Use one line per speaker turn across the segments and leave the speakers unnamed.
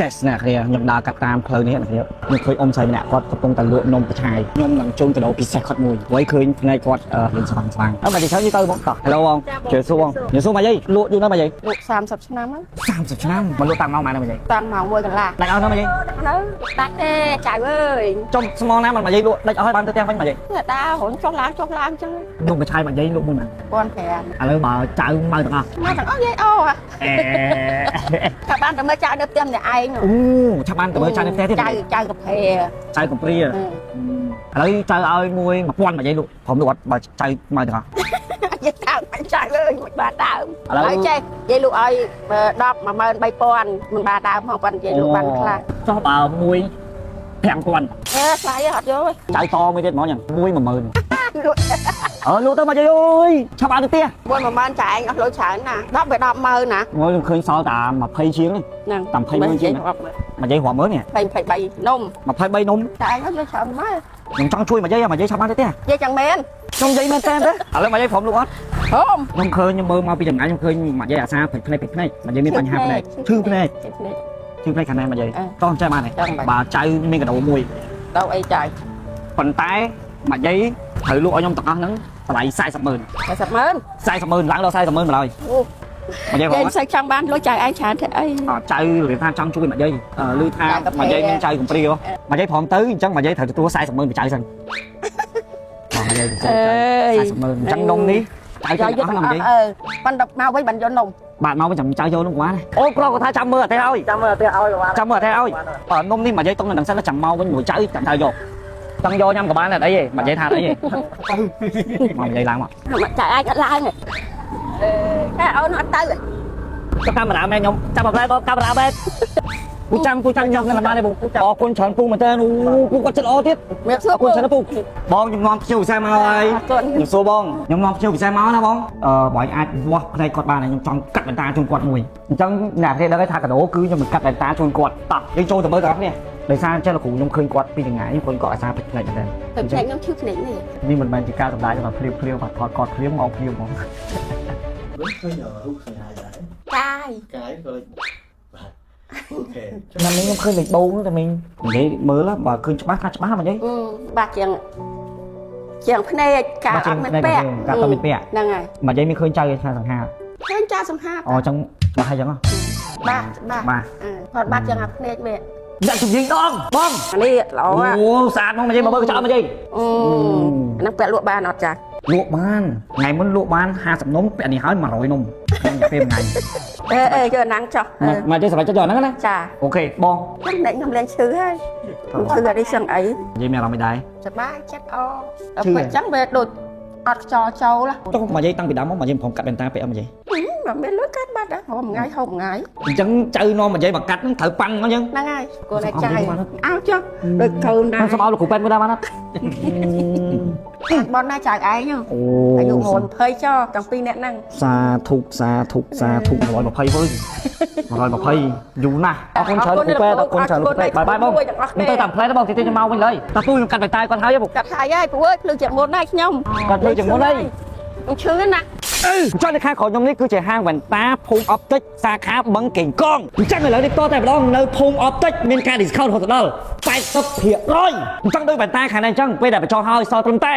ចេះណាគ្នាខ្ញុំដើរកាត់តាមផ្លូវនេះណាគ្នាខ្ញុំឃើញអ៊ំស្រីម្នាក់គាត់កំពុងតែលក់នំប្រឆាយខ្ញុំនឹងជូនកាដូពិសេសគាត់មួយព្រោះឃើញភ្នែកគាត់រៀនស្វាងស្វាងអត់តែទៅទៅមកតោះ Hello បងជឿសួរបងជឿសួរមកយាយលក់យូរណាស់មកយាយ
លក់30ឆ្នាំ
30ឆ្នាំមកលក់តាំងម៉ោងម៉ានមកយាយ
តាំងម៉ោង1កន្លះ
ដាច់អស់ណាមកយាយ
នៅដាច់ទេចៅអើយ
ចុំស្មងណាមកយាយលក់ដាច់អស់ហើយបានទៅផ្ទះវិញមកយាយ
ដើររហូតចុះឡើងចឹង
នំប្រឆាយមកយាយលក់មួយណា
1500
ឥឡូវបើចៅមកទាំងអស់
មកទាំងអស់យាយអូថាបានតែមើលចៅនៅផ្ទះម្នាក់ឯង
អូឆាប់បានទៅមើលចៅនៅផ្ទះទៀត
ចៅកាព្រា
ចៅកាព្រាឥឡូវចៅឲ្យមួយ1000មកយាយលក់ព្រមលក់អត់បើចៅមកទាំងអស់
យាយដើមមិនចៅអើយមិនបានដើមឥឡូវចេះយាយលក់ឲ្យ10 13000មិនបានដើមផងប៉ុន្តែយាយលក់បានខ្លះ
ចុះបើមួយ5000
ខ្លាយអត់យក
ចៅតមួយទៀតហ្មងយ៉ាងមួយ10000លក់ទៅមកយាយអើយឆាប់បានទៅផ្ទះ
មួយ10000ចាឯងអស់លុយច្រើនណា10ទៅ100000ណា
ងខ្ញុំឃើញសល់តែ20ជាង
ហ្នឹង
តែ20ជាងមកយាយរាប់មើលនេះ
23នំ
23នំ
ចាឯងអស់លុយច្រើនម៉ែ
ខ្ញុំចង់ជួយមកយាយឆាប់បានទៅផ្ទះ
យាយchẳngមែន
ខ្ញុំយាយមែនទេឥឡូវមកយាយព្រមលក់អត់
ព្រម
ខ្ញុំឃើញខ្ញុំមើលមកពីចម្ងាយខ្ញុំឃើញមកយាយអាសាភ្នែកមកយាយមានបញ្ហាភ្នែកឈឺភ្នែកខាងណាមកយាយតោះចេះបានទេបើចៅមានកាដូមួយ
ដល់អីចៅ
ប៉ុន្តែមកយាយត្រូវលក់ឲ្យខ្ញុំទាំងអស់ហ្នឹងតម្លៃ400000ឡើងដល់400000ម្ល៉េះមកយាយ
មិនសូវចង់បានលុយចៅឯងច្រើនទេអី
ចៅរៀនថាចង់ជួយមកយាយឮថាមកយាយមានចៅកំព្រាមកយាយព្រមទៅអញ្ចឹងមកយាយត្រូវទទួល400000ពីចៅសិនមកយាយ400000អញ្ចឹងនំនេះចៅយកអស់មកយាយ
ប៉ិនមកវិញបានយកនំ
បាទមកវិញចាំចៅយកនំគាត់អូគ្រូគាត់ថាចាំមើលអត់ទេឲ្យចាំមើលអត់ទេឲ្យនំនេះមកយាយតុងនឹងសិនចាំមកវិញមួយចៅចាំចៅយកចង់យកញ៉ាំក៏បានដែរអីទេមកយាយថាអីទេមកយាយឡើងមក
ចៅអាចអត់ឡើងទេតែអូនអត់ទៅ
កាមេរ៉ាមែនខ្ញុំចាប់ប្លែបកាមេរ៉ាមែនគូចាំខ្ញុំនៅបានទេបងអរគុណច្រើនពូមែនតើពូគាត់ចិត្តល្អទៀត
មានសួរ
ពូច្រើនពូបងខ្ញុំនាំភ្ញៀវពិសេសមកហើយខ្ញុំសួរបងខ្ញុំនាំភ្ញៀវពិសេសមកណាបងបងអាចវាស់ផ្នែកគាត់បានខ្ញុំចង់កាត់បន្តាជូនគាត់មួយអញ្ចឹងអ្នកគេដឹងថាកាដូគឺខ្ញុំមិនកាត់បន្តាជូនគាត់តោះយើងចូលទៅមើលទាំងអស់គ្នាដោយសារចេះលោកគ្រូខ្ញុំឃើញគាត់ពីថ្ងៃខ្ញុំគាត់អាសាភ្នែកមែនតើ
តែភ្នែកខ្ញុំឈឺភ្នែក
នេះមិនមែនជាការសម្ដែងរបស់ភ្លាវបាទថតគាត់ភ្លាវមកភ្លាវហ្មង
ឃើញរូបសញ្ញាដែរកាយក៏អូខេ
ឆ្នាំនេះខ្ញុំឃើញលេខបូងតែមិញនិយាយមើលបើឃើញច្បាស់ថាច្បាស់មកនិយាយ
បាទជាងភ្នែកការអត់មានពាក់
ការអត់មានពាក់
ហ្នឹងហើយ
មកនិយាយមានឃើញចៅថាសង្ហា
ឃើញចៅសង្ហា
អូចឹងច្បាស់ហើយចឹង
បាទផតបាត់ចឹងអាភ្នែកមែន
ដាក់ជំនាញដងបង
នេះល្អ
អូស្អាតមកនិយាយមកមើលកញ្ចក់មកនិយាយ
ហ្នឹងពាក់លក់បានអត់ចា
លក់បានថ្ងៃមុនលក់បាន50នំពាក់នេះហើយ100នំក្នុងរយៈពេល1ថ្ងៃ
យកណាំងចុះ
មកទេសម្រាប់ចុះយកហ្នឹងណា
ចា
អូខេបង
ខ្ញុំលេងឈឺហើយឈឺអីសឹងអី
និយាយមានអារម្មណ៍មិនដែរ
សប្បាយចិត្តអដល់ពេលចឹងវាដូចអត់ខ្យល់ចូល
ចុះមកនិយាយតាំងពីដើមមកនិយាយព្រមកាត់បន្តាពេលអត់និយាយ
មិនមានលុយកាត់បាត់ដែរហូបថ្ងៃ
អញ្ចឹងចៅនាំនិយាយមកកាត់ហ្នឹងត្រូវប៉ាំងអញ្ចឹង
ហ្នឹងហើយគួរតែចាយអោចុះដូចកូនដែរ
សម្បោលោកគ្រូពេទ្យមើលដែរបានអត់
បងណាចៅឯងអាយុ120ចុះទាំងពីរអ្នកហ្នឹង
សាធុ120យូរណាស់អរគុណច្រើនគ្រូពេទ្យអរគុណច្រើនគ្រូពេទ្យបាយបងខ្ញុំទៅតាមផ្លែបងទីខ្ញុំមកវិញហើយតាពូខ្ញុំកាត់បៃតាគាត់ហើយ
កាត់ហើយព្រោះភ្លឺជាមុនហើយខ្ញុំ
កាត់ភ្លឺជាមុនហើយ
ខ្ញុំឈឺណាស់
ចុះនៅខាងក្រោយខ្ញុំនេះគឺជាហាងវ៉ែនតាភូមិអបទិចសាខាបឹងកេងកងអញ្ចឹងឥឡូវនេះតតែម្ដងនៅភូមិអបទិចមានការ discount រហូតដល់80%អញ្ចឹងដូចវ៉ែនតាខាងនេះអញ្ចឹងពេលដែលបញ្ចុះហើយសល់ត្រឹមតែ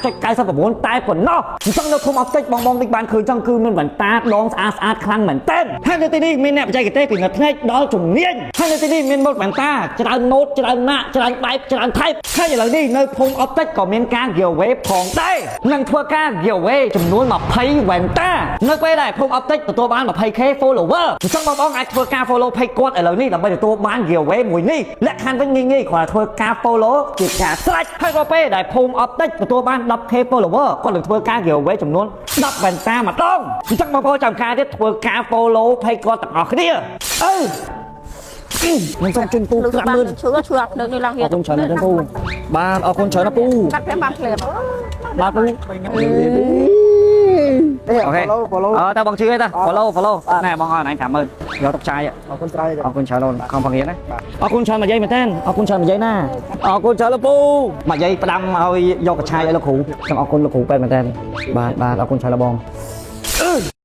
$9.99តែប៉ុណ្ណោះអញ្ចឹងនៅភូមិអបទិចបងតិចបានឃើញអញ្ចឹងគឺមានវ៉ែនតាដងស្អាតខ្លាំងមែនទែនហើយនៅទីនេះមានអ្នកបច្ចេកទេសពីនៅភ្នែកដល់ជំនាញហើយនៅទីនេះមានម៉ូតវ៉ែនតាច្រើនម៉ូតច្រើនម៉ាកច្រើនបែបច្រើន type ហើយឥឡូវនេះនៅភូមិអបទិចក៏មានការ giveaway ផងដែរនឹងធ្វើការ giveaway ចំនួន20វ៉ែនតានៅពេលដែលភូមិអបទិចទទួលបាន 20k follower អញ្ចឹងបងអាចធ្វើការ follow page គាត់ឥឡូវនេះដើម្បីទទួលបាន giveaway មួយនេះលក្ខខណ្ឌវិញងាយៗគ្រាន់តែធ្វើការ follow ជាការស្រេចហើយក៏ពេលដែលភូមិអបទិចទទួលបាន 10k follower គាត់នឹងធ្វើការ giveaway ចំនួន10វ៉ែនតាម្ដងអញ្ចឹងបងប្អូនចាំការទៀតធ្វើការ follow page គាត់ទាំងអស់គ្នាខ្ញុំសូមជូនពូ50000
ឈឺលើកនេះឡើងទៀត
អរគុណច្រើនពូបាទអរគុណច្រើនពូ
កាត់តែបានភ្លាម
បាទពូអូខេតើបងជឿទេតា follow ណែបងអរណៃ50000យកទុកចាយ
អរគុណច្រើន
អរគុណច្រើនខំបង្រៀនណាអរគុណច្រើនមកយាយមែនតើអរគុណច្រើនមកយាយណាអរគុណច្រើនលោកពូមកយាយផ្ដាំឲ្យយកកឆាយឲ្យលោកគ្រូចឹងអរគុណលោកគ្រូពេទ្យមែនតើបាទអរគុណច្រើនលោកបង